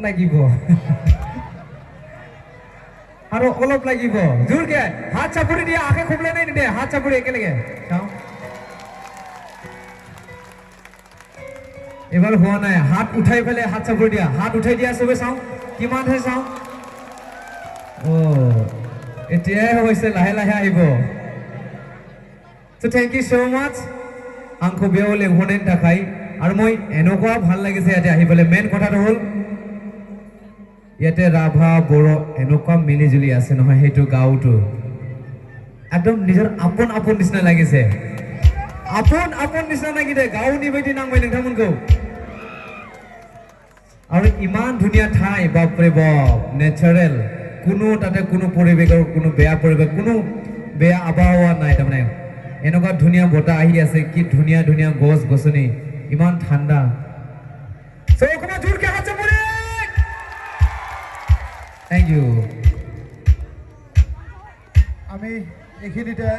লাগিব আৰু অলপ লাগিব জোৰকে হাত চাপৰি দিয়া আখে খুবলে নাই নিদে হাত চাপৰি একেলগে চাও এবাৰ হোৱা নাই হাত উঠাই ফেলে হাত চাপৰি দিয়া হাত উঠাই দিয়া সবে চাও কিমান হে চাও ও এতিয়াই হৈছে লাহে লাহে আহিব So thank you so much আংকো বেও লেংহনেন থাকাই আৰু মই এনেকুৱা ভাল লাগিছে ইয়াতে আহি পেলে মেন কথাটো হ'ল ইয়াতে ৰাভা বড়ো এনেকুৱা মিলিজুলি আছে নহয় হেতু গাওটো একদম নিজৰ আপন আপন নিচিনা লাগিছে আপন আপন নিচিনা লাগিছে গাও নিবেদি নাংবাই নংথামনকো আৰু ইমান ধুনিয়া ঠাই বাপৰে বাপ নেচাৰেল কোনো তাতে কোনো পৰিবেশৰ কোনো বেয়া পৰিবেশ কোনো বেয়া আবহাওয়া নাই তাৰমানে এনেকুৱা ধুনিয়া বতা আহি আছে কি ধুনিয়া ধুনিয়া গছ গছনি ইমান ঠাণ্ডা সো কোনা জোৰকে হাত চাপৰি থ্যাংক ইউ আমি এখিনিতে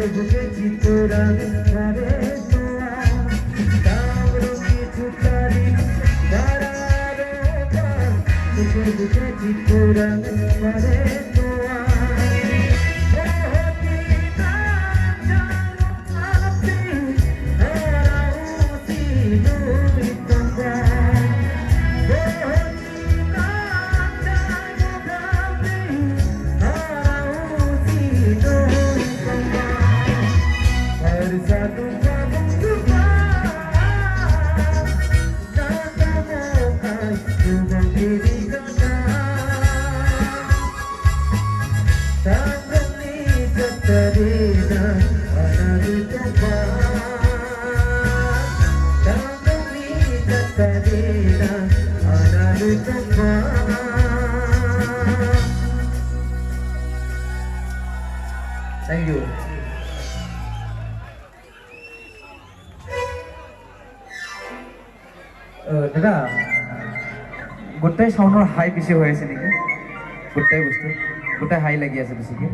বুকে চিতরা ধরে তোয়া তামরো কিছু তারিখ বাড়ারো পার বুকে চিতরা ধরে তোয়া Thank you. দাদা গোটাই সাউন্ডৰ হাই বেছি হৈ আছে নেকি গোটাই বস্তু গোটাই হাই লাগি আছে বেছিকৈ